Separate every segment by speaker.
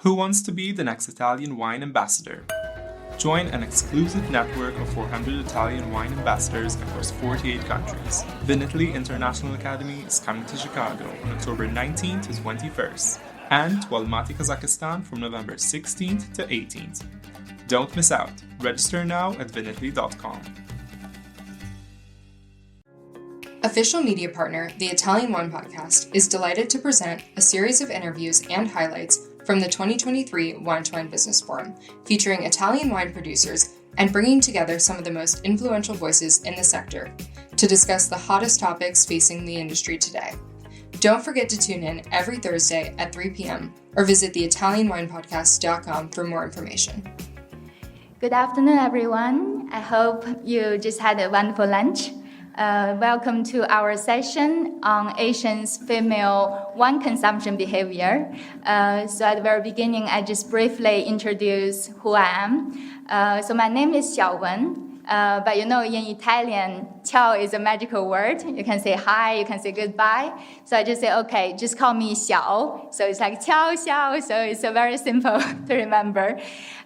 Speaker 1: Who wants to be the next Italian wine ambassador? Join an exclusive network of 400 Italian wine ambassadors across 48 countries. Vinitaly International Academy is coming to Chicago on October 19th to 21st, and to Almaty, Kazakhstan from November 16th to 18th. Don't miss out. Register now at vinitaly.com.
Speaker 2: Official media partner, the Italian Wine Podcast, is delighted to present a series of interviews and highlights from the 2023 Wine2wine Business Forum, featuring Italian wine producers and bringing together some of the most influential voices in the sector to discuss the hottest topics facing the industry today. Don't forget to tune in every Thursday at 3 p.m. or visit theitalianwinepodcast.com for more information.
Speaker 3: Good afternoon, everyone. I hope you just had a wonderful lunch. Welcome to our session on Asians' female wine consumption behavior. So at the very beginning, I just briefly introduce who I am. So my name is Xiaowen. But in Italian, ciao is a magical word. You can say hi, you can say goodbye. So I just say, okay, just call me Xiao. So it's like ciao, xiao. So it's very simple to remember.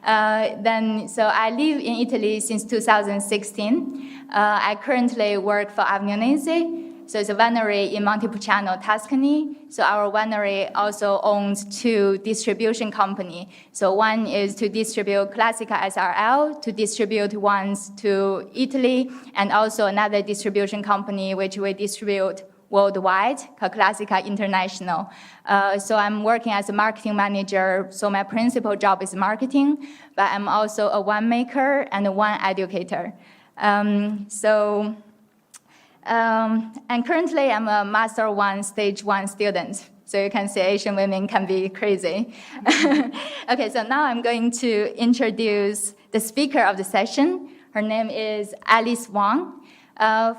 Speaker 3: So I live in Italy since 2016. I currently work for Avignonese. So it's a winery in Montepulciano, Tuscany. So our winery also owns two distribution companies. So one is to distribute Classica SRL, to distribute wines to Italy, and also another distribution company which we distribute worldwide, called Classica International. So I'm working as a marketing manager. So my principal job is marketing, but I'm also a winemaker and a wine educator. And currently I'm a Master 1 Stage 1 student. So you can see Asian women can be crazy. Okay, so now I'm going to introduce the speaker of the session. Her name is Alice Wong.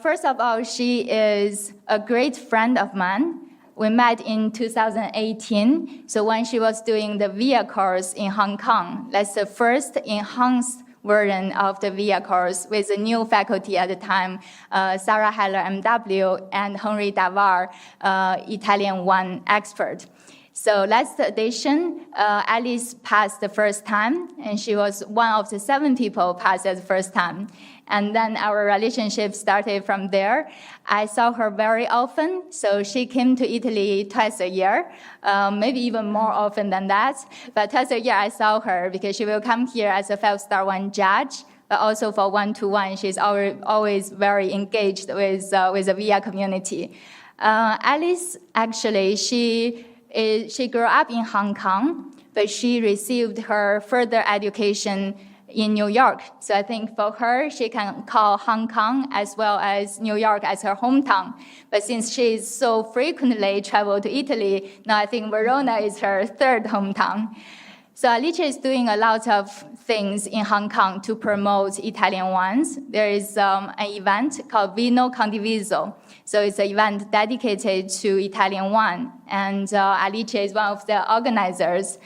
Speaker 3: First of all, she is a great friend of mine. We met in 2018. So when she was doing the VIA course in Hong Kong, that's the first enhanced version of the VIA course with a new faculty at the time, Sarah Heller, MW, and Henri Davar, Italian wine expert. So last edition, Alice passed the first time, and she was one of the 7 people passed at the first time. And then our relationship started from there. I saw her very often, so she came to Italy twice a year, maybe even more often than that. But twice a year I saw her because she will come here as a 5-star wine judge, but also for wine2wine, she's always very engaged with the VIA community. Alice, actually, she grew up in Hong Kong, but she received her further education in New York. So I think for her, she can call Hong Kong as well as New York as her hometown. But since she so frequently traveled to Italy, now I think Verona is her third hometown. So Alice is doing a lot of things in Hong Kong to promote Italian wines. There is an event called Vino Condiviso. So it's an event dedicated to Italian wine. And Alice is one of the organizers.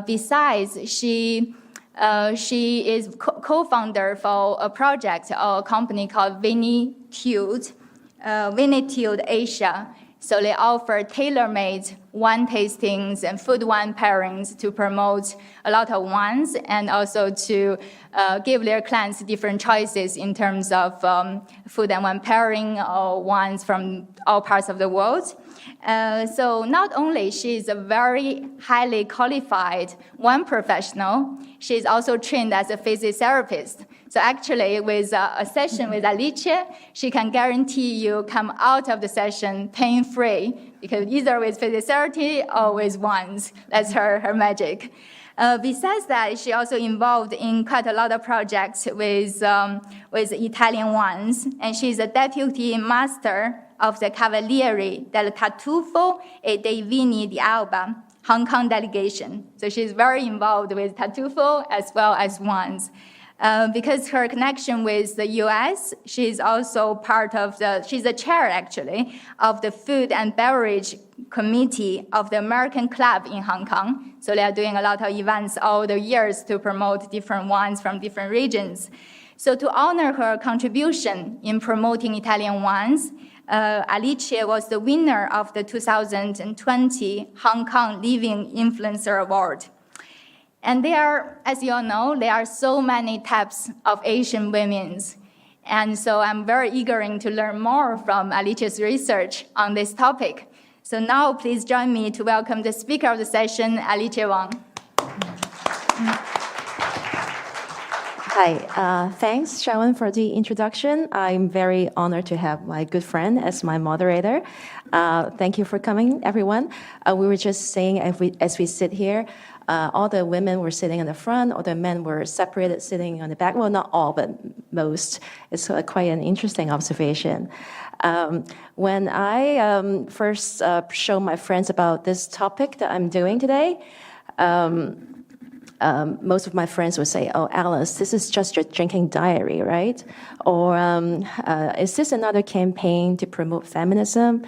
Speaker 3: Besides, she is co-founder for a project or a company called Wine2wine Asia. So they offer tailor-made wine tastings and food wine pairings to promote a lot of wines and also to give their clients different choices in terms of food and wine pairing or wines from all parts of the world. So not only she is a very highly qualified wine professional, she's also trained as a physiotherapist. So actually, with a session with Alice, she can guarantee you come out of the session pain-free, because either with physiotherapy or with wines. That's her magic. Besides that, she also involved in quite a lot of projects with Italian wines, and she's a deputy master of the Cavaliere del Tartufo e dei Vini di Alba Hong Kong delegation. So she's very involved with Tartufo as well as wines. Because her connection with the U.S., she's also she's the chair, actually, of the Food and Beverage Committee of the American Club in Hong Kong. So they are doing a lot of events all the years to promote different wines from different regions. So to honor her contribution in promoting Italian wines, Alice was the winner of the 2020 Hong Kong Living Influencer Award. And there are, as you all know, there are so many types of Asian women. And so I'm very eager to learn more from Alicia's research on this topic. So now please join me to welcome the speaker of the session, Alice Wong.
Speaker 4: Hi, thanks, Xiaowen, for the introduction. I'm very honored to have my good friend as my moderator. Thank you for coming, everyone. We were just saying, as we sit here, all the women were sitting in the front, all the men were separated, sitting on the back. Well, not all, but most. It's quite an interesting observation. When I first showed my friends about this topic that I'm doing today, most of my friends would say, "Oh, Alice, this is just your drinking diary, right?" Or is this another campaign to promote feminism?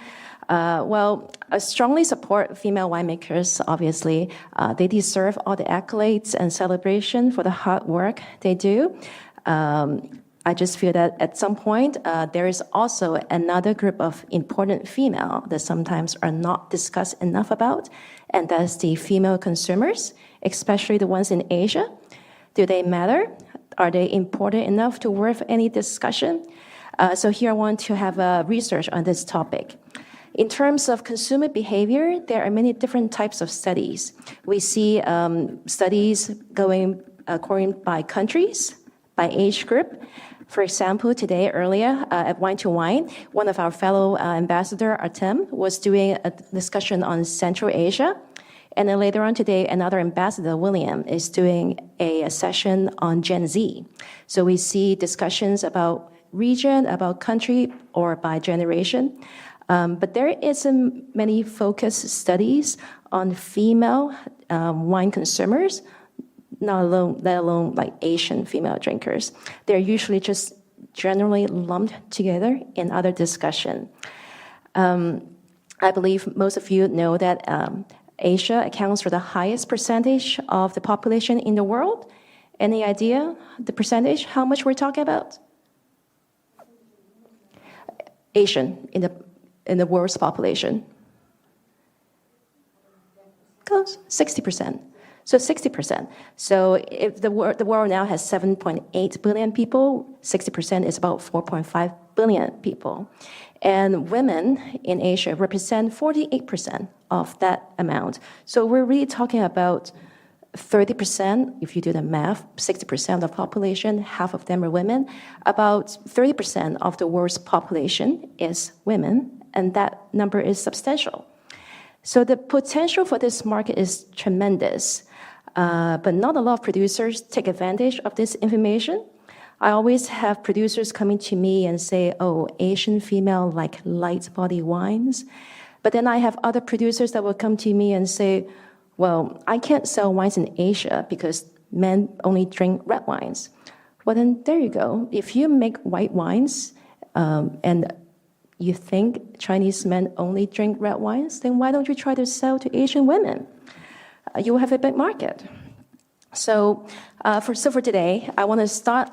Speaker 4: Well, I strongly support female winemakers, obviously. They deserve all the accolades and celebration for the hard work they do. I just feel that at some point, there is also another group of important female that sometimes are not discussed enough about, and that's the female consumers, especially the ones in Asia. Do they matter? Are they important enough to worth any discussion? So here I want to have research on this topic. In terms of consumer behavior, there are many different types of studies. We see studies going according by countries, by age group. For example, today, earlier at wine2wine, one of our fellow ambassador, Artem, was doing a discussion on Central Asia. And then later on today, another ambassador, William, is doing a session on Gen Z. So we see discussions about region, about country, or by generation. But there isn't many focus studies on female wine consumers, let alone like Asian female drinkers. They're usually just generally lumped together in other discussion. I believe most of you know that Asia accounts for the highest percentage of the population in the world. Any idea the percentage, how much we're talking about? Asian in the world's population. Close, 60%. So 60%. So if the world now has 7.8 billion people, 60% is about 4.5 billion people. And women in Asia represent 48% of that amount. So we're really talking about 30%, if you do the math, 60% of the population, half of them are women. About 30% of the world's population is women, and that number is substantial. So the potential for this market is tremendous, but not a lot of producers take advantage of this information. I always have producers coming to me and say, "Oh, Asian female like light body wines." But then I have other producers that will come to me and say, "Well, I can't sell wines in Asia because men only drink red wines." Well, then there you go. If you make white wines and you think Chinese men only drink red wines, then why don't you try to sell to Asian women? You will have a big market. So for today, I want to start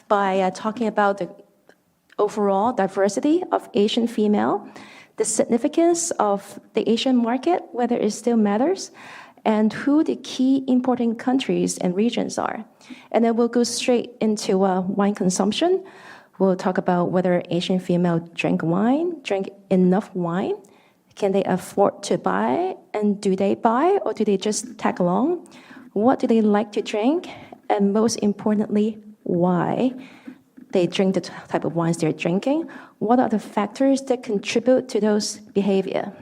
Speaker 4: by talking about the overall diversity of Asian female, the significance of the Asian market, whether it still matters, and who the key importing countries and regions are. And then we'll go straight into wine consumption. We'll talk about whether Asian female drink enough wine. Can they afford to buy? And do they buy or do they just tag along? What do they like to drink? And most importantly, why they drink the type of wines they're drinking? What are the factors that contribute to those behavior?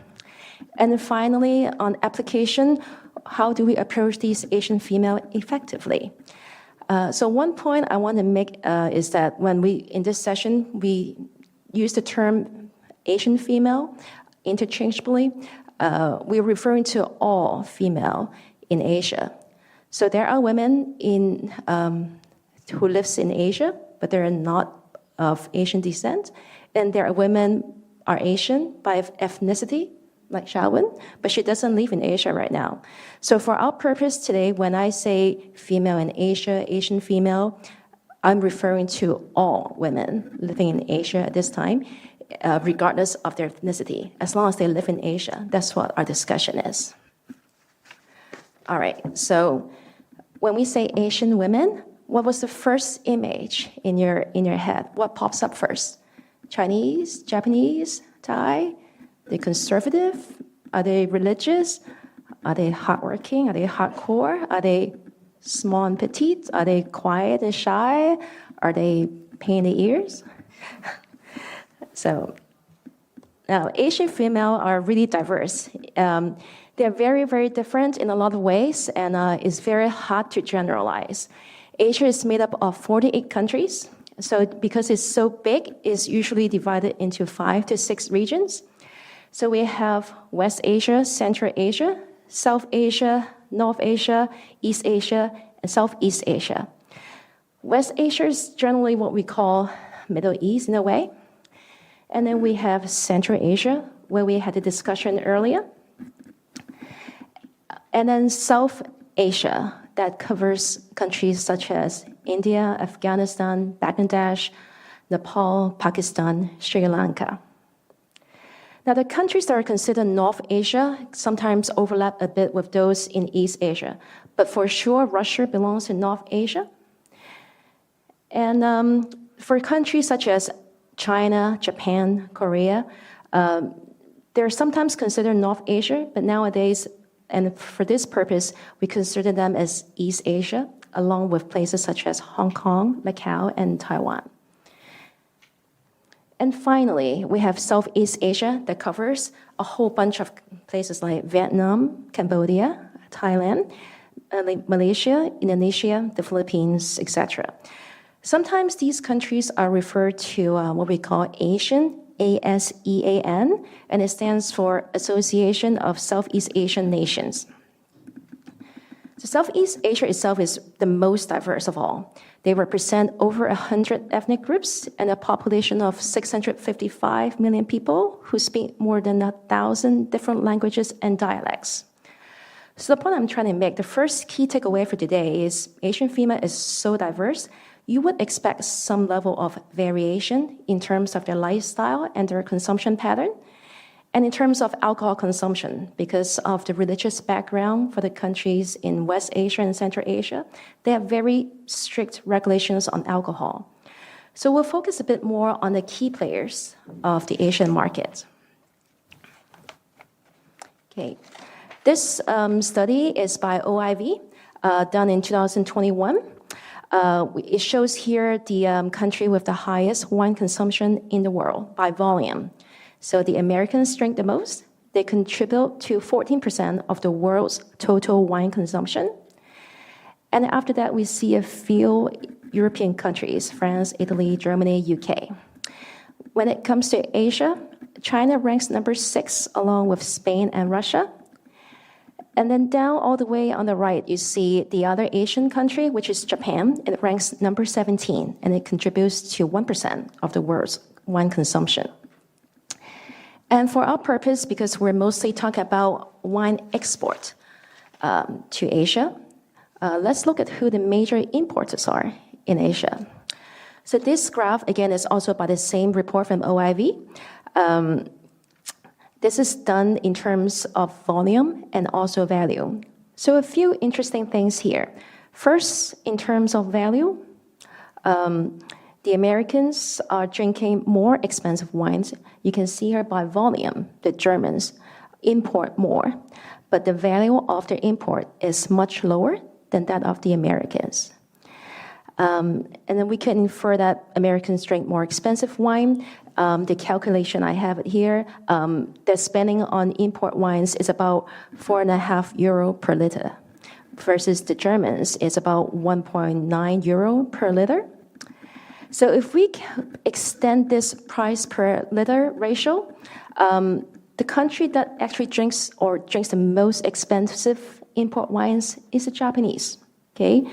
Speaker 4: And then finally, on application, how do we approach these Asian female effectively? So one point I want to make is that when in this session, we use the term Asian female interchangeably. We're referring to all female in Asia. So there are women who lives in Asia, but they're not of Asian descent. And there are women are Asian by ethnicity, like Xiaowen, but she doesn't live in Asia right now. So for our purpose today, when I say female in Asia, Asian female, I'm referring to all women living in Asia at this time, regardless of their ethnicity, as long as they live in Asia. That's what our discussion is. All right, so when we say Asian women, what was the first image in your head? What pops up first? Chinese, Japanese, Thai? Are they conservative? Are they religious? Are they hardworking? Are they hardcore? Are they small and petite? Are they quiet and shy? Are they pain in the ears? So now, Asian female are really diverse. They're very, very different in a lot of ways, and it's very hard to generalize. Asia is made up of 48 countries. So because it's so big, it's usually divided into 5 to 6 regions. So we have West Asia, Central Asia, South Asia, North Asia, East Asia, and Southeast Asia. West Asia is generally what we call Middle East in a way. And then we have Central Asia, where we had a discussion earlier. And then South Asia, that covers countries such as India, Afghanistan, Bangladesh, Nepal, Pakistan, Sri Lanka. Now, the countries that are considered North Asia sometimes overlap a bit with those in East Asia, but for sure, Russia belongs to North Asia. And for countries such as China, Japan, Korea, they're sometimes considered North Asia, but nowadays, and for this purpose, we consider them as East Asia, along with places such as Hong Kong, Macau, and Taiwan. And finally, we have Southeast Asia that covers a whole bunch of places like Vietnam, Cambodia, Thailand, Malaysia, Indonesia, the Philippines, etc. Sometimes these countries are referred to what we call Asian, ASEAN, and it stands for Association of Southeast Asian Nations. So Southeast Asia itself is the most diverse of all. They represent over 100 ethnic groups and a population of 655 million people who speak more than 1,000 different languages and dialects. So the point I'm trying to make, the first key takeaway for today is Asian female is so diverse, you would expect some level of variation in terms of their lifestyle and their consumption pattern, and in terms of alcohol consumption. Because of the religious background for the countries in West Asia and Central Asia, they have very strict regulations on alcohol. So we'll focus a bit more on the key players of the Asian market. Okay, this study is by OIV, done in 2021. It shows here the country with the highest wine consumption in the world by volume. So the Americans drink the most. They contribute to 14% of the world's total wine consumption. And after that, we see a few European countries, France, Italy, Germany, UK. When it comes to Asia, China ranks number 6 along with Spain and Russia. And then down all the way on the right, you see the other Asian country, which is Japan. It ranks number 17, and it contributes to 1% of the world's wine consumption. And for our purpose, because we're mostly talking about wine export to Asia, let's look at who the major importers are in Asia. So this graph, again, is also by the same report from OIV. This is done in terms of volume and also value. So a few interesting things here. First, in terms of value, the Americans are drinking more expensive wines. You can see here by volume, the Germans import more, but the value of their import is much lower than that of the Americans. And then we can infer that Americans drink more expensive wine. The calculation I have it here, the spending on import wines is about €4.5 per liter, versus the Germans is about €1.9 per liter. So if we extend this price per liter ratio, the country that actually drinks the most expensive import wines is the Japanese. Okay,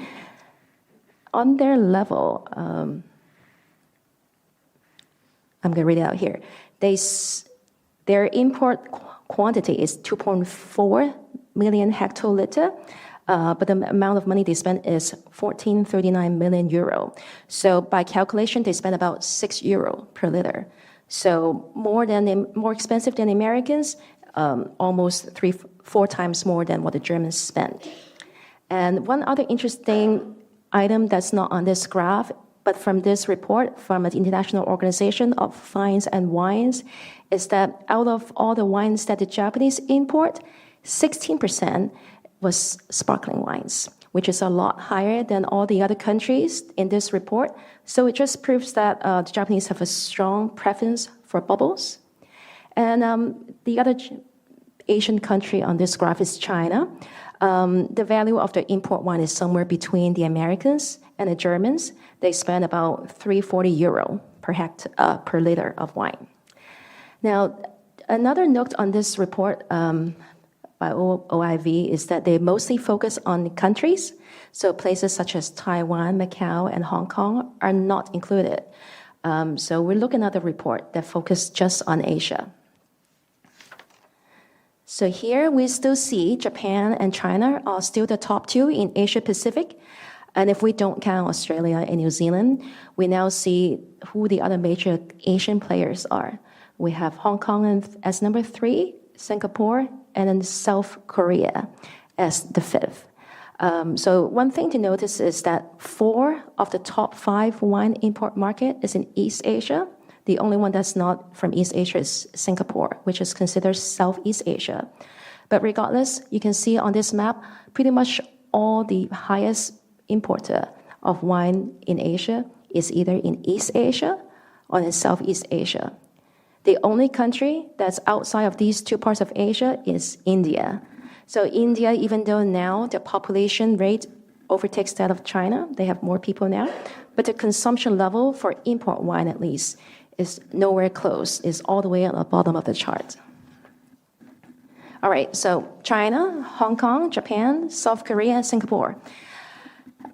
Speaker 4: on their level, I'm going to read it out here. Their import quantity is 2.4 million hectoliter, but the amount of money they spend is €14.39 million. So by calculation, they spend about €6 per liter. So more expensive than the Americans, almost 3-4 times more than what the Germans spend. And one other interesting item that's not on this graph, but from this report from an international organization of fines and wines, is that out of all the wines that the Japanese import, 16% was sparkling wines, which is a lot higher than all the other countries in this report. So it just proves that the Japanese have a strong preference for bubbles. And the other Asian country on this graph is China. The value of the import wine is somewhere between the Americans and the Germans. They spend about 340 euro per liter of wine. Now, another note on this report by OIV is that they mostly focus on countries. So places such as Taiwan, Macau, and Hong Kong are not included. So we're looking at the report that focuses just on Asia. So here we still see Japan and China are still the top two in Asia Pacific. And if we don't count Australia and New Zealand, we now see who the other major Asian players are. We have Hong Kong as number 3, Singapore, and then South Korea as the 5th. So one thing to notice is that 4 of the top 5 wine import market is in East Asia. The only one that's not from East Asia is Singapore, which is considered Southeast Asia. But regardless, you can see on this map, pretty much all the highest importer of wine in Asia is either in East Asia or in Southeast Asia. The only country that's outside of these two parts of Asia is India. So India, even though now the population rate overtakes that of China, they have more people now, but the consumption level for import wine at least is nowhere close, is all the way at the bottom of the chart. All right, so China, Hong Kong, Japan, South Korea, Singapore.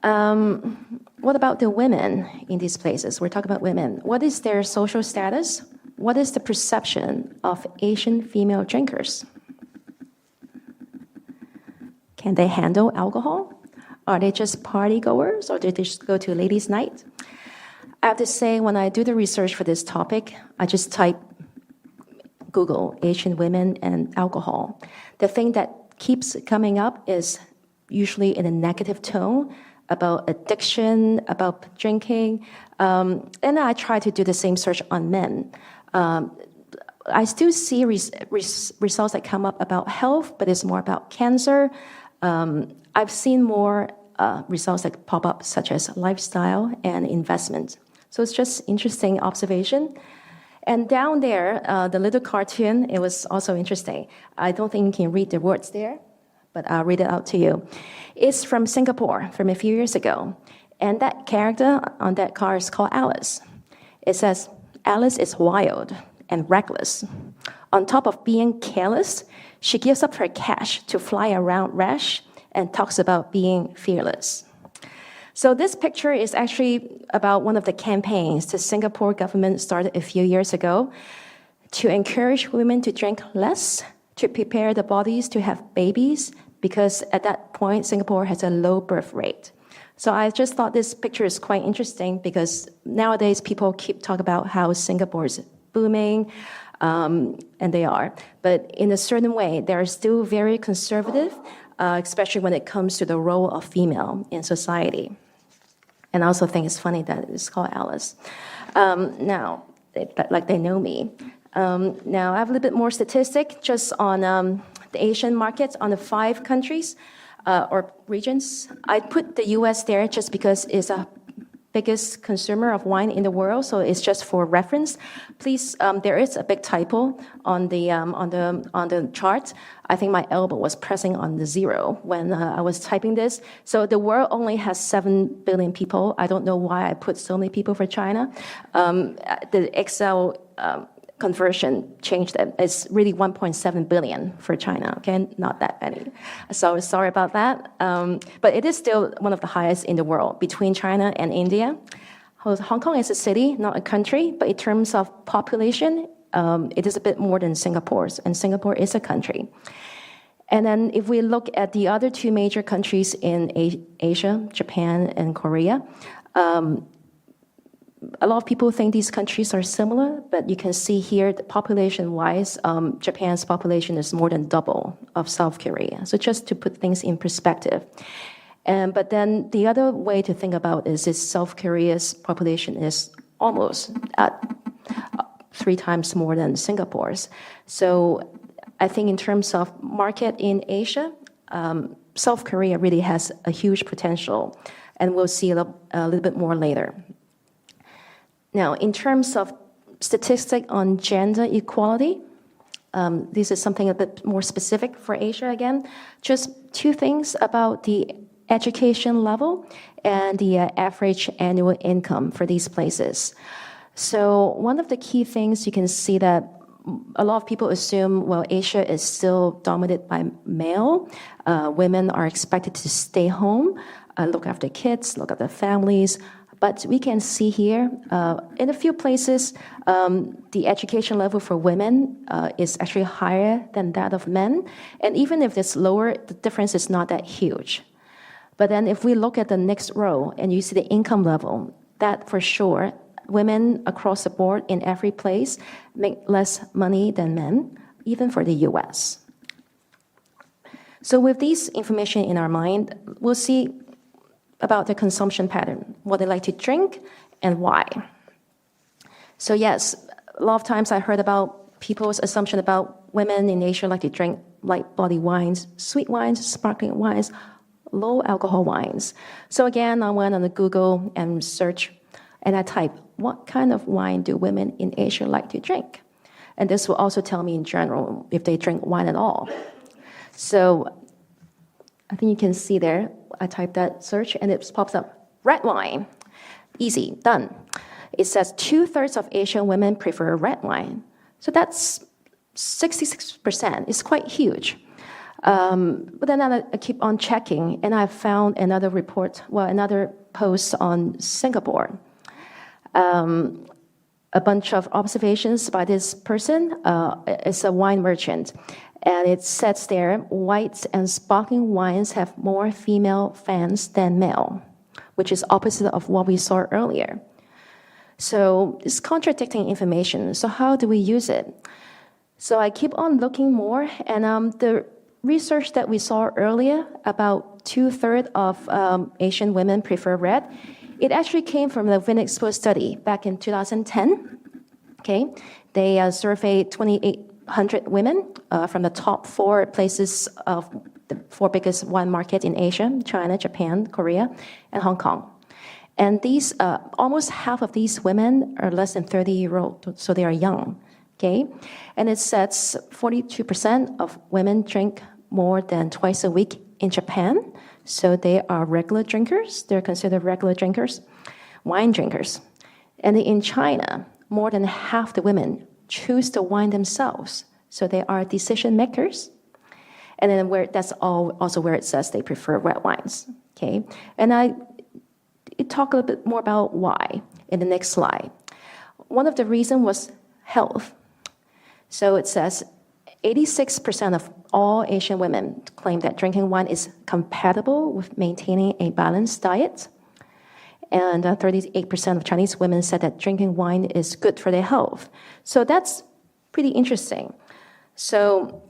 Speaker 4: What about the women in these places? We're talking about women. What is their social status? What is the perception of Asian female drinkers? Can they handle alcohol? Are they just partygoers, or do they just go to ladies' night? I have to say, when I do the research for this topic, I just type Google Asian women and alcohol. The thing that keeps coming up is usually in a negative tone about addiction, about drinking. And I try to do the same search on men. I still see results that come up about health, but it's more about cancer. I've seen more results that pop up, such as lifestyle and investment. So it's just interesting observation. And down there, the little cartoon, it was also interesting. I don't think you can read the words there, but I'll read it out to you. It's from Singapore from a few years ago. And that character on that car is called Alice. It says, Alice is wild and reckless. On top of being careless, she gives up her cash to fly around rash and talks about being fearless. So this picture is actually about one of the campaigns the Singapore government started a few years ago to encourage women to drink less, to prepare the bodies to have babies, because at that point, Singapore has a low birth rate. So I just thought this picture is quite interesting because nowadays people keep talking about how Singapore is booming, and they are. But in a certain way, they're still very conservative, especially when it comes to the role of female in society. And I also think it's funny that it's called Alice. Now, like they know me. Now, I have a little bit more statistic just on the Asian markets, on the 5 countries or regions. I put the U.S. there just because it's a biggest consumer of wine in the world, so it's just for reference. Please, there is a big typo on the chart. I think my elbow was pressing on the 0 when I was typing this. So the world only has 7 billion people. I don't know why I put so many people for China. The Excel conversion changed it. It's really 1.7 billion for China, okay? Not that many. So sorry about that. But it is still one of the highest in the world between China and India. Hong Kong is a city, not a country, but in terms of population, it is a bit more than Singapore's, and Singapore is a country. And then if we look at the other 2 major countries in Asia, Japan and Korea, a lot of people think these countries are similar, but you can see here, population-wise, Japan's population is more than double of South Korea. So just to put things in perspective. But then the other way to think about is South Korea's population is almost at 3 times more than Singapore's. So I think in terms of market in Asia, South Korea really has a huge potential, and we'll see a little bit more later. Now, in terms of statistic on gender equality, this is something a bit more specific for Asia again. Just 2 things about the education level and the average annual income for these places. So one of the key things you can see that a lot of people assume, well, Asia is still dominated by male. Women are expected to stay home, look after kids, look after families. But we can see here, in a few places, the education level for women is actually higher than that of men. And even if it's lower, the difference is not that huge. But then if we look at the next row and you see the income level, that for sure, women across the board in every place make less money than men, even for the US. So with this information in our mind, we'll see about their consumption pattern, what they like to drink and why. So yes, a lot of times I heard about people's assumption about women in Asia like to drink light body wines, sweet wines, sparkling wines, low alcohol wines. So again, I went on the Google and search, and I type, what kind of wine do women in Asia like to drink? And this will also tell me in general if they drink wine at all. So I think you can see there, I typed that search and it pops up, red wine. Easy, done. It says 2/3 of Asian women prefer red wine. So that's 66%. It's quite huge. But then I keep on checking, and I found another report, another post on Singapore. A bunch of observations by this person. It's a wine merchant. And it says there, white and sparkling wines have more female fans than male, which is opposite of what we saw earlier. So it's contradicting information. So how do we use it? So I keep on looking more, and the research that we saw earlier, about 2/3 of Asian women prefer red, it actually came from the Vinexpo study back in 2010. Okay, they surveyed 2,800 women from the top 4 places of the 4 biggest wine markets in Asia: China, Japan, Korea, and Hong Kong. And these, almost half of these women are less than 30 years old, so they are young. Okay, and it says 42% of women drink more than twice a week in Japan. So they are regular drinkers. They're considered regular drinkers, wine drinkers. And in China, more than half the women choose the wine themselves. So they are decision makers. And then that's also where it says they prefer red wines. Okay, and I talk a little bit more about why in the next slide. One of the reasons was health. So it says 86% of all Asian women claim that drinking wine is compatible with maintaining a balanced diet. And 38% of Chinese women said that drinking wine is good for their health. So that's pretty interesting. So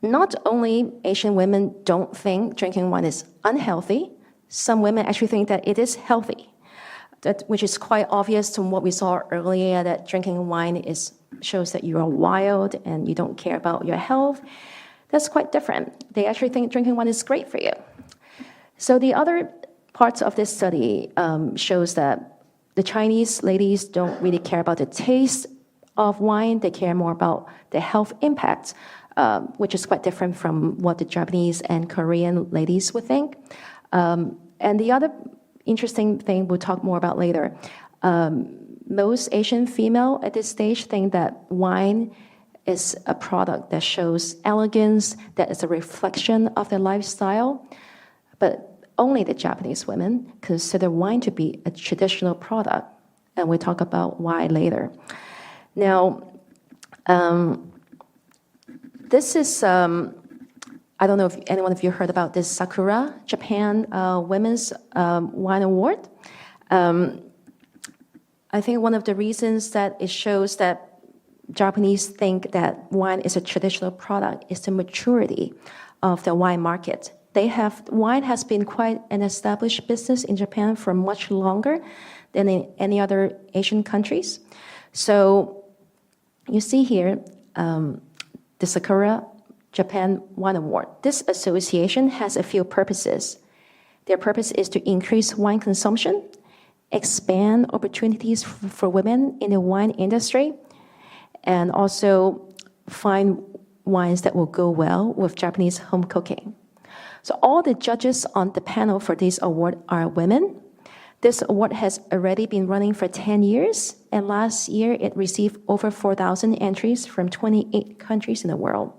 Speaker 4: not only Asian women don't think drinking wine is unhealthy, some women actually think that it is healthy, which is quite obvious from what we saw earlier, that drinking wine shows that you are wild and you don't care about your health. That's quite different. They actually think drinking wine is great for you. So the other parts of this study shows that the Chinese ladies don't really care about the taste of wine. They care more about the health impact, which is quite different from what the Japanese and Korean ladies would think. And the other interesting thing we'll talk more about later, most Asian female at this stage think that wine is a product that shows elegance, that is a reflection of their lifestyle. But only the Japanese women consider wine to be a traditional product. And we'll talk about why later. Now, this is, I don't know if anyone of you heard about this Sakura Japan Women's Wine Award. I think one of the reasons that it shows that Japanese think that wine is a traditional product is the maturity of the wine market wine has been quite an established business in Japan for much longer than in any other Asian countries. So you see here the Sakura Japan Wine Award. This association has a few purposes. Their purpose is to increase wine consumption, expand opportunities for women in the wine industry, and also find wines that will go well with Japanese home cooking. So all the judges on the panel for this award are women. This award has already been running for 10 years, and last year it received over 4,000 entries from 28 countries in the world.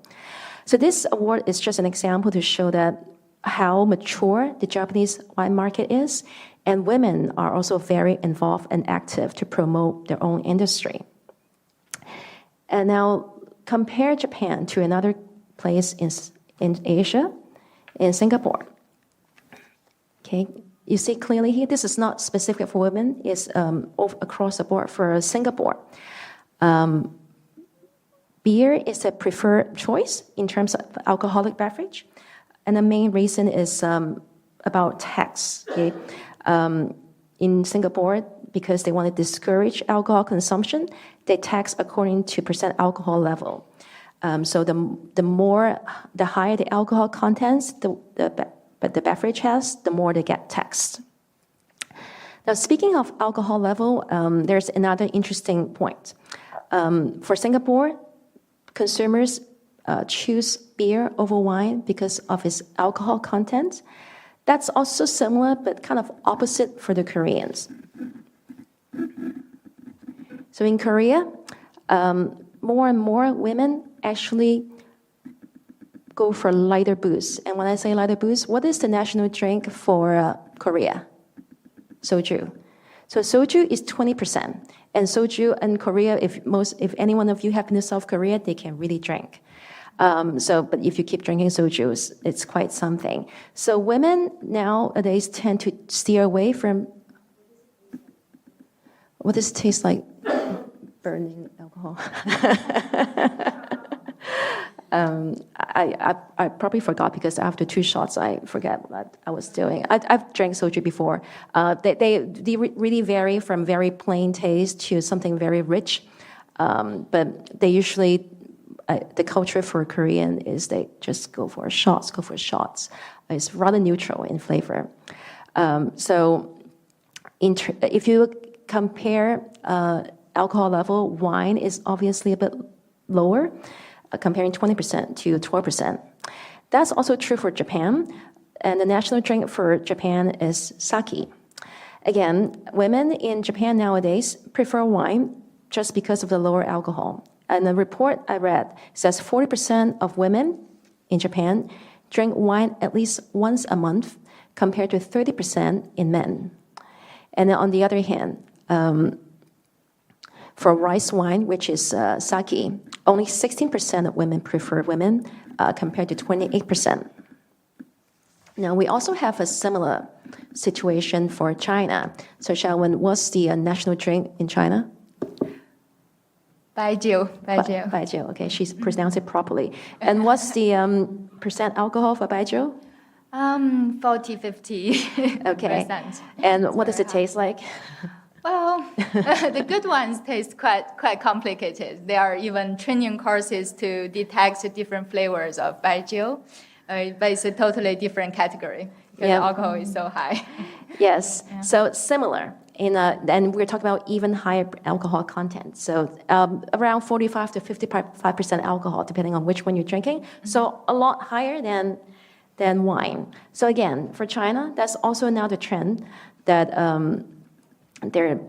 Speaker 4: So this award is just an example to show that how mature the Japanese wine market is, and women are also very involved and active to promote their own industry. And now compare Japan to another place in Asia, in Singapore. Okay, you see clearly here, this is not specific for women, it's across the board for Singapore. Beer is a preferred choice in terms of alcoholic beverage, and the main reason is about tax. Okay? In Singapore, because they want to discourage alcohol consumption, they tax according to percent alcohol level. So the higher the alcohol contents the beverage has, the more they get taxed. Now, speaking of alcohol level, there's another interesting point. For Singapore, consumers choose beer over wine because of its alcohol content. That's also similar, but kind of opposite for the Koreans. So in Korea, more and more women actually go for lighter booze. And when I say lighter booze, what is the national drink for Korea? Soju. So soju is 20%. And soju in Korea, if any one of you have been to South Korea, they can really drink. But if you keep drinking soju, it's quite something. So women nowadays tend to steer away from. What does it taste like? Burning alcohol. I probably forgot because after 2 shots, I forget what I was doing. I've drank soju before. They really vary from very plain taste to something very rich. But they usually, the culture for Korean is they just go for shots. It's rather neutral in flavor. If you compare alcohol level, wine is obviously a bit lower, comparing 20% to 12%. That's also true for Japan, and the national drink for Japan is sake. Again, women in Japan nowadays prefer wine just because of the lower alcohol. And the report I read says 40% of women in Japan drink wine at least once a month, compared to 30% in men. And then on the other hand, for rice wine, which is sake, only 16% of women prefer women, compared to 28%. Now, we also have a similar situation for China. So, Xiaowen, what's the national drink in China?
Speaker 3: Baijiu.
Speaker 4: Baijiu, okay, she's pronounced it properly. And what's the percent alcohol for Baijiu?
Speaker 3: 40-50%.
Speaker 4: Okay. And what does it taste like?
Speaker 3: Well, the good ones taste quite complicated. There are even training courses to detect the different flavors of baijiu, but it's a totally different category because the alcohol is so high.
Speaker 4: Yes, so similar. And we're talking about even higher alcohol content. So around 45 to 55% alcohol, depending on which one you're drinking. So a lot higher than wine. So again, for China, that's also another trend that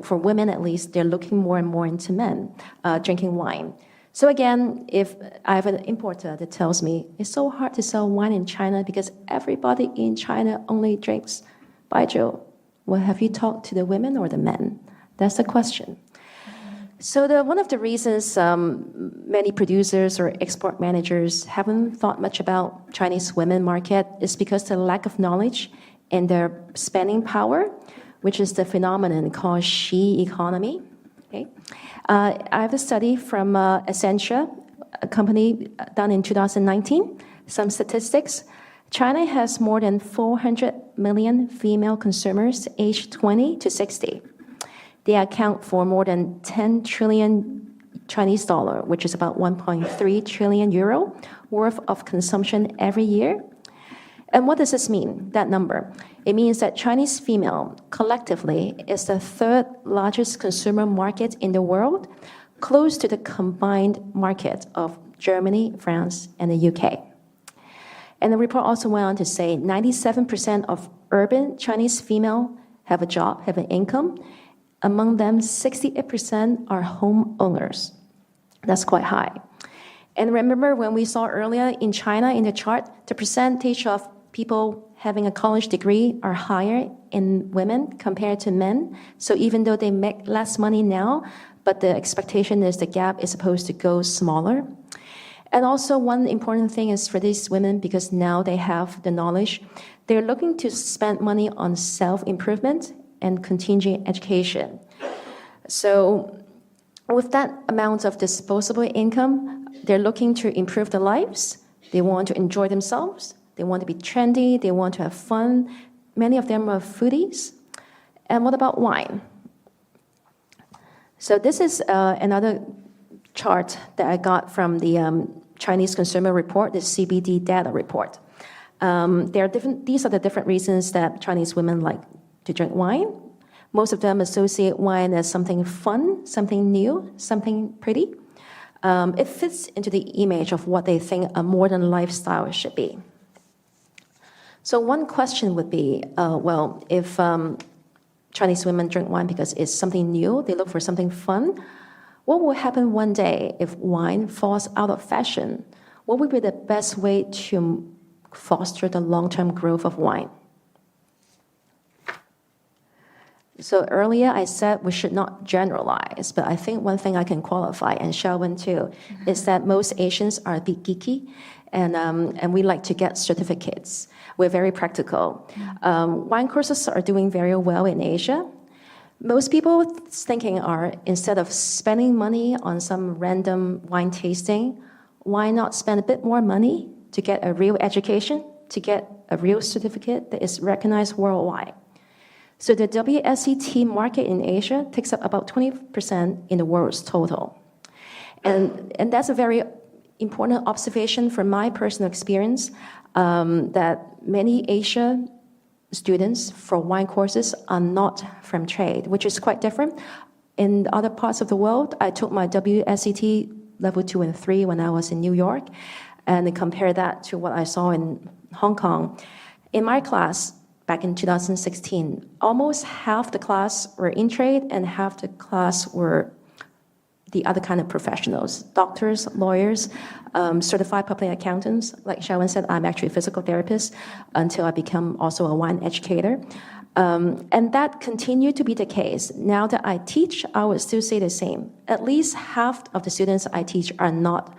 Speaker 4: for women at least, they're looking more and more into men drinking wine. So again, if I have an importer that tells me it's so hard to sell wine in China because everybody in China only drinks baijiu, well, have you talked to the women or the men? That's the question. So one of the reasons many producers or export managers haven't thought much about Chinese women market is because the lack of knowledge and their spending power, which is the phenomenon called she economy. Okay? I have a study from Essentia, a company done in 2019, some statistics. China has more than 400 million female consumers aged 20 to 60. They account for more than 10 trillion Chinese dollar, which is about 1.3 trillion euro worth of consumption every year. And what does this mean, that number? It means that Chinese female collectively is the third largest consumer market in the world, close to the combined market of Germany, France, and the UK. And the report also went on to say 97% of urban Chinese female have a job, have an income. Among them, 68% are homeowners. That's quite high. And remember when we saw earlier in China in the chart, the percentage of people having a college degree are higher in women compared to men. So even though they make less money now, but the expectation is the gap is supposed to go smaller. And also one important thing is for these women, because now they have the knowledge, they're looking to spend money on self-improvement and continuing education. So with that amount of disposable income, they're looking to improve their lives. They want to enjoy themselves. They want to be trendy. They want to have fun. Many of them are foodies. And what about wine? So this is another chart that I got from the Chinese Consumer Report, the CBD data report. These are the different reasons that Chinese women like to drink wine. Most of them associate wine as something fun, something new, something pretty. It fits into the image of what they think a modern lifestyle should be. So one question would be, if Chinese women drink wine because it's something new, they look for something fun, what will happen one day if wine falls out of fashion? What would be the best way to foster the long-term growth of wine? So earlier I said we should not generalize, but I think one thing I can qualify, and Xiaowen too, is that most Asians are a bit geeky, and we like to get certificates. We're very practical. Wine courses are doing very well in Asia. Most people thinking are, instead of spending money on some random wine tasting, why not spend a bit more money to get a real education, to get a real certificate that is recognized worldwide? So the WSET market in Asia takes up about 20% in the world's total. And that's a very important observation from my personal experience, that many Asia students for wine courses are not from trade, which is quite different. In other parts of the world, I took my WSET level 2 and 3 when I was in New York, and compare that to what I saw in Hong Kong. In my class, back in 2016, almost half the class were in trade and half the class were the other kind of professionals, doctors, lawyers, certified public accountants. Like Xiaowen said, I'm actually a physical therapist until I become also a wine educator. And that continued to be the case. Now that I teach, I would still say the same. At least half of the students I teach are not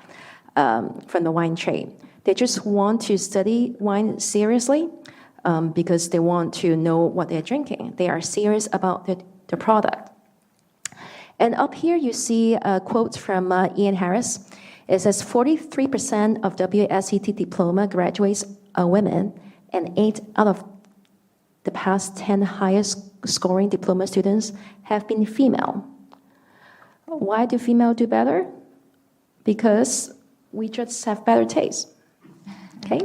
Speaker 4: from the wine trade. They just want to study wine seriously because they want to know what they're drinking. They are serious about the product. And up here you see a quote from Ian Harris. It says 43% of WSET diploma graduates are women, and 8 out of the past 10 highest scoring diploma students have been female. Why do female do better? Because we just have better taste. Okay?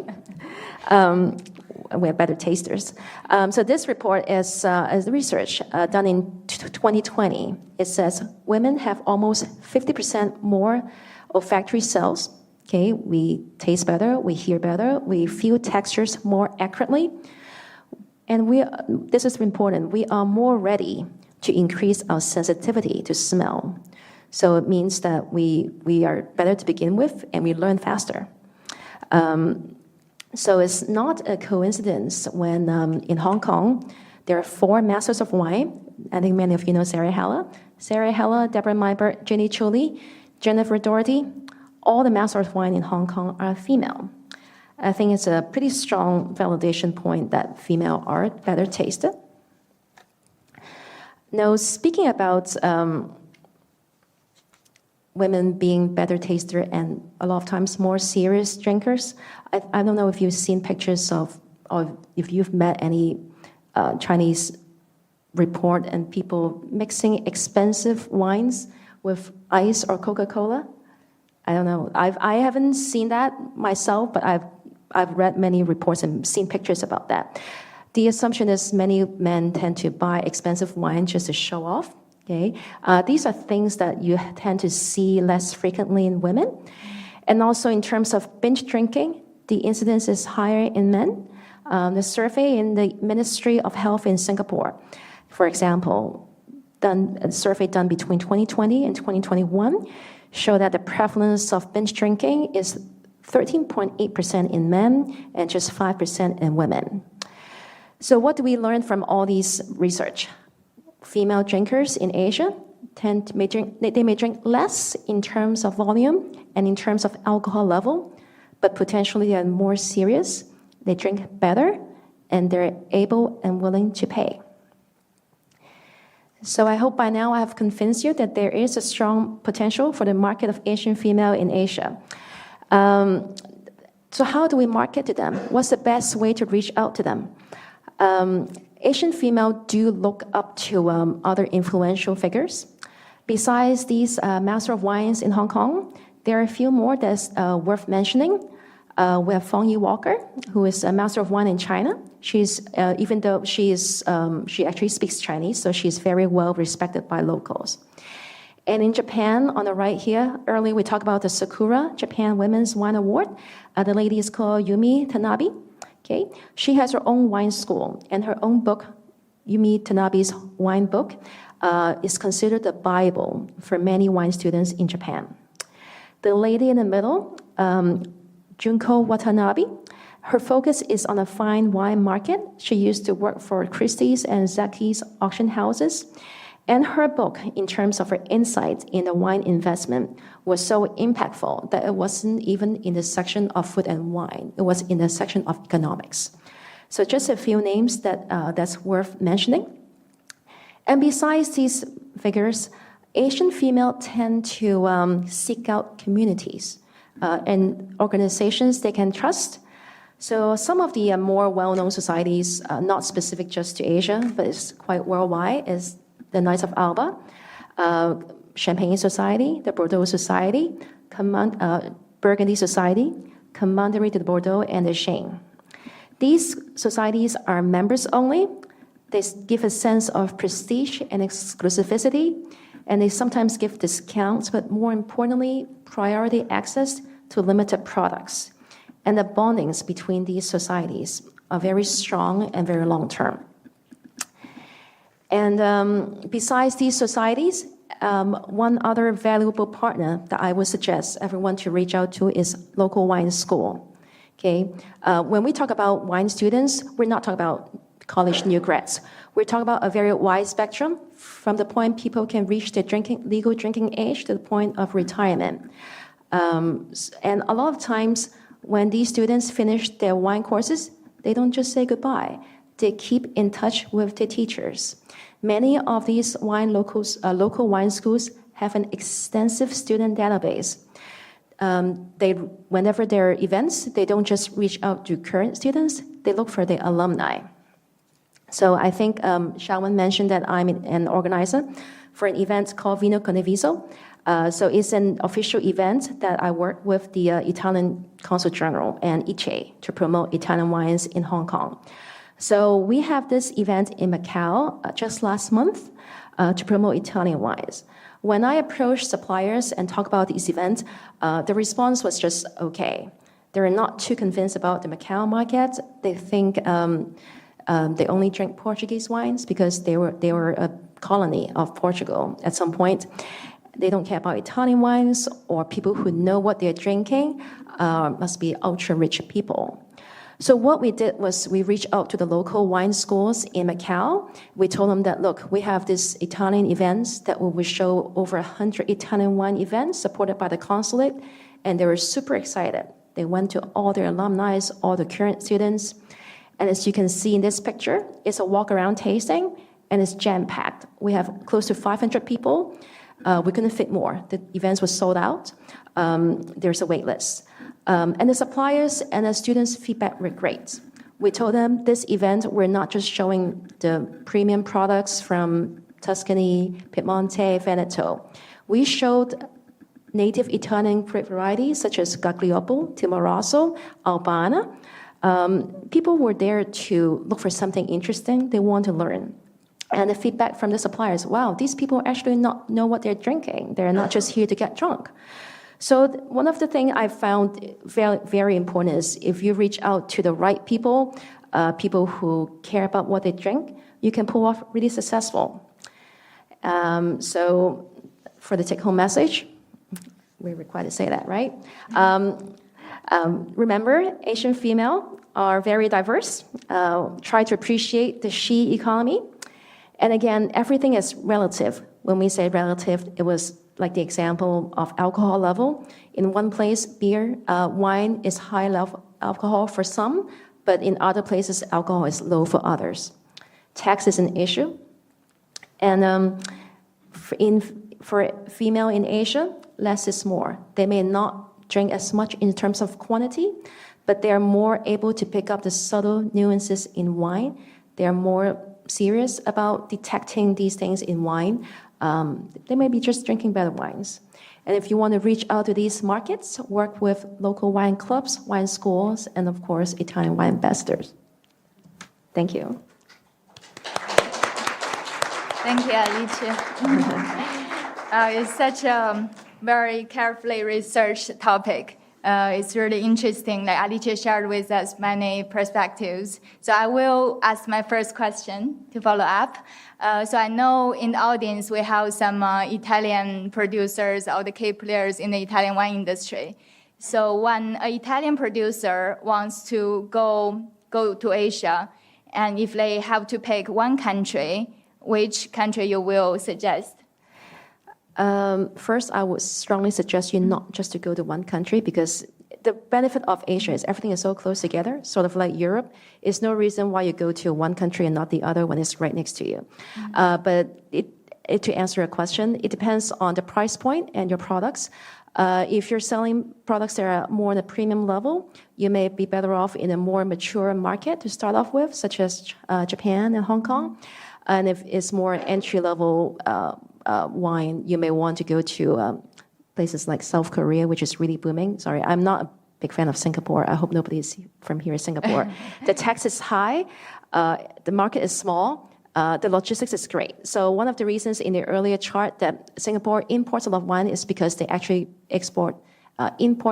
Speaker 4: We're better tasters. So this report is research done in 2020. It says women have almost 50% more olfactory cells. Okay, we taste better, we hear better, we feel textures more accurately, and this is important. We are more ready to increase our sensitivity to smell. So it means that we are better to begin with, and we learn faster. So it's not a coincidence when in Hong Kong, there are 4 masters of wine. I think many of you know Sarah Heller, Deborah Mybert, Jenny Chuli, Jennifer Doherty. All the masters of wine in Hong Kong are female. I think it's a pretty strong validation point that female are better tasted. Now, speaking about women being better taster and a lot of times more serious drinkers. I don't know if you've seen pictures of, or if you've met any Chinese report and people mixing expensive wines with ice or Coca-Cola. I don't know. I haven't seen that myself, but I've read many reports and seen pictures about that. The assumption is many men tend to buy expensive wine just to show off. Okay, these are things that you tend to see less frequently in women, and also in terms of binge drinking, the incidence is higher in men. The survey in the Ministry of Health in Singapore, for example, a survey done between 2020 and 2021, show that the prevalence of binge drinking is 13.8% in men and just 5% in women. So what do we learn from all these research? Female drinkers in Asia may drink less in terms of volume and in terms of alcohol level, but potentially they are more serious, they drink better, and they're able and willing to pay. So I hope by now I have convinced you that there is a strong potential for the market of Asian female in Asia. So how do we market to them? What's the best way to reach out to them? Asian female do look up to other influential figures. Besides these Master of Wines in Hong Kong, there are a few more that's worth mentioning. We have Fong Yi Walker, who is a Master of Wine in China. She's even though she actually speaks Chinese, so she's very well respected by locals. And in Japan, on the right here, earlier we talked about the Sakura Japan Women's Wine Award. The lady is called Yumi Tanabe. Okay, she has her own wine school, and her own book, Yumi Tanabe's wine book, is considered the Bible for many wine students in Japan. The lady in the middle, Junko Watanabe, her focus is on the fine wine market. She used to work for Christie's and Zaki's auction houses. And her book, in terms of her insight in the wine investment, was so impactful that it wasn't even in the section of food and wine. It was in the section of economics. So just a few names that's worth mentioning. And besides these figures, Asian females tend to seek out communities and organizations they can trust. So some of the more well-known societies, not specific just to Asia, but it's quite worldwide, is the Knights of Alba, Champagne Society, the Bordeaux Society, Burgundy Society, Commandery de Bordeaux, and the Chêne. These societies are members only. They give a sense of prestige and exclusivity, and they sometimes give discounts, but more importantly, priority access to limited products. And the bondings between these societies are very strong and very long-term. And besides these societies, one other valuable partner that I would suggest everyone to reach out to is local wine school. Okay, when we talk about wine students, we're not talking about college new grads. We're talking about a very wide spectrum from the point people can reach their legal drinking age to the point of retirement. And a lot of times when these students finish their wine courses, they don't just say goodbye. They keep in touch with their teachers. Many of these local wine schools have an extensive student database. Whenever there are events, they don't just reach out to current students, they look for the alumni. So I think Xiaowen mentioned that I'm an organizer for an event called Vino Condiviso. So it's an official event that I work with the Italian Consul General and ICE to promote Italian wines in Hong Kong. So we have this event in Macau just last month to promote Italian wines. When I approach suppliers and talk about this event, the response was just okay. They're not too convinced about the Macau market. They think they only drink Portuguese wines because they were a colony of Portugal at some point. They don't care about Italian wines, or people who know what they're drinking must be ultra-rich people. So what we did was we reached out to the local wine schools in Macau. We told them that, look, we have this Italian events that will show over 100 Italian wine events supported by the consulate, and they were super excited. They went to all their alumni, all the current students, and as you can see in this picture, it's a walk-around tasting, and it's jam-packed. We have close to 500 people. We couldn't fit more. The events were sold out. There's a wait list. And the suppliers and the students' feedback were great. We told them this event, we're not just showing the premium products from Tuscany, Piemonte, Veneto. We showed native Italian grape varieties such as Gagliopolo, Timorasso, Albana. People were there to look for something interesting. They want to learn. And the feedback from the suppliers, wow, these people actually not know what they're drinking. They're not just here to get drunk. So one of the things I found very, very important is if you reach out to the right people, people who care about what they drink, you can pull off really successful. So for the take-home message, we're required to say that, right? Remember, Asian female are very diverse. Try to appreciate the she economy. And again, everything is relative. When we say relative, it was like the example of alcohol level. In one place, beer, wine is high level alcohol for some, but in other places, alcohol is low for others. Tax is an issue. And for female in Asia, less is more. They may not drink as much in terms of quantity, but they are more able to pick up the subtle nuances in wine. They are more serious about detecting these things in wine. They may be just drinking better wines. And if you want to reach out to these markets, work with local wine clubs, wine schools, and of course, Italian wine ambassadors. Thank you.
Speaker 3: Thank you, Alice. It's such a very carefully researched topic. It's really interesting. Like Alice shared with us many perspectives. So I will ask my first question to follow up. So I know in the audience we have some Italian producers or the key players in the Italian wine industry. So when an Italian producer wants to go to Asia, and if they have to pick one country, which country you will suggest?
Speaker 4: First, I would strongly suggest you not just to go to one country because the benefit of Asia is everything is so close together, sort of like Europe. There's no reason why you go to one country and not the other when it's right next to you. But to answer your question, it depends on the price point and your products. If you're selling products that are more on a premium level, you may be better off in a more mature market to start off with, such as Japan and Hong Kong. And if it's more entry-level wine, you may want to go to places like South Korea, which is really booming. Sorry, I'm not a big fan of Singapore. I hope nobody from here is Singapore. The tax is high. The market is small. The logistics is great. So one of the reasons in the earlier chart that Singapore imports a lot of wine is because they actually import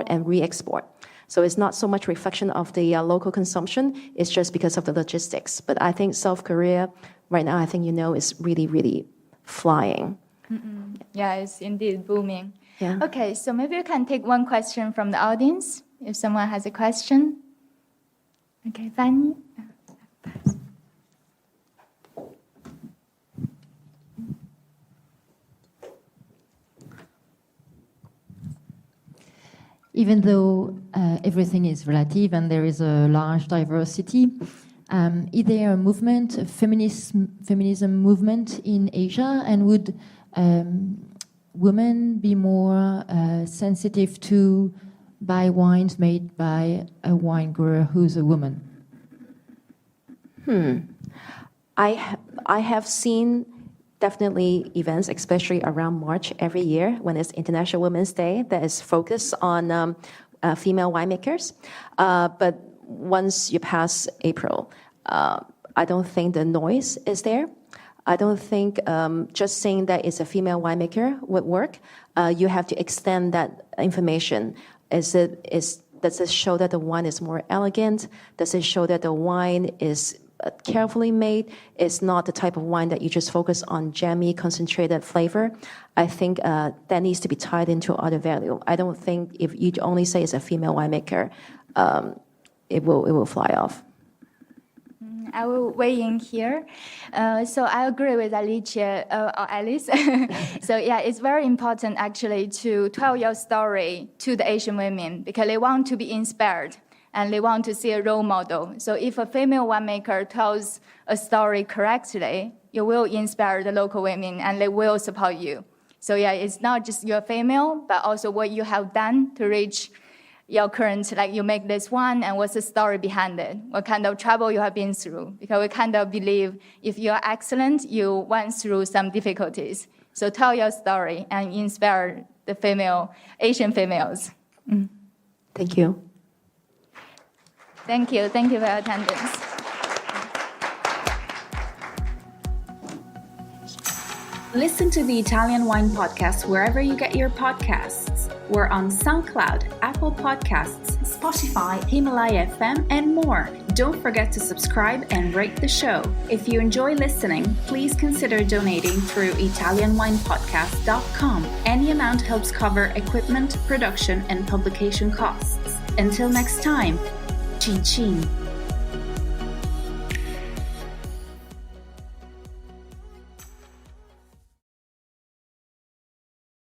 Speaker 4: and re-export. So it's not so much reflection of the local consumption. It's just because of the logistics. But I think South Korea, right now, I think is really, really flying.
Speaker 3: Yeah, it's indeed booming.
Speaker 4: Yeah.
Speaker 3: Okay, so maybe you can take one question from the audience, if someone has a question. Okay, Fanny.
Speaker 5: Even though everything is relative and there is a large diversity, is there a movement, a feminism movement in Asia, and would women be more sensitive to buy wines made by a wine grower who's a woman?
Speaker 4: I have seen definitely events, especially around March every year when it's International Women's Day, that is focused on female winemakers. But once you pass April, I don't think the noise is there. I don't think just saying that it's a female winemaker would work. You have to extend that information. Does it show that the wine is more elegant? Does it show that the wine is carefully made? It's not the type of wine that you just focus on jammy, concentrated flavor. I think that needs to be tied into other value. I don't think if you only say it's a female winemaker, it will fly off.
Speaker 3: I will weigh in here. So I agree with Alice. So yeah, it's very important actually to tell your story to the Asian women because they want to be inspired and they want to see a role model. So if a female winemaker tells a story correctly, you will inspire the local women and they will support you. So yeah, it's not just you're female, but also what you have done to reach your current, like you make this one, and what's the story behind it? What kind of trouble you have been through? Because we kind of believe if you're excellent, you went through some difficulties. So tell your story and inspire the Asian females.
Speaker 4: Thank you.
Speaker 3: Thank you. Thank you for your attendance.
Speaker 6: Listen to the Italian Wine Podcast wherever you get your podcasts. We're on SoundCloud, Apple Podcasts, Spotify, Himalaya FM, and more. Don't forget to subscribe and rate the show. If you enjoy listening, please consider donating through ItalianWinePodcast.com. Any amount helps cover equipment, production, and publication costs. Until next time, Chin Chin.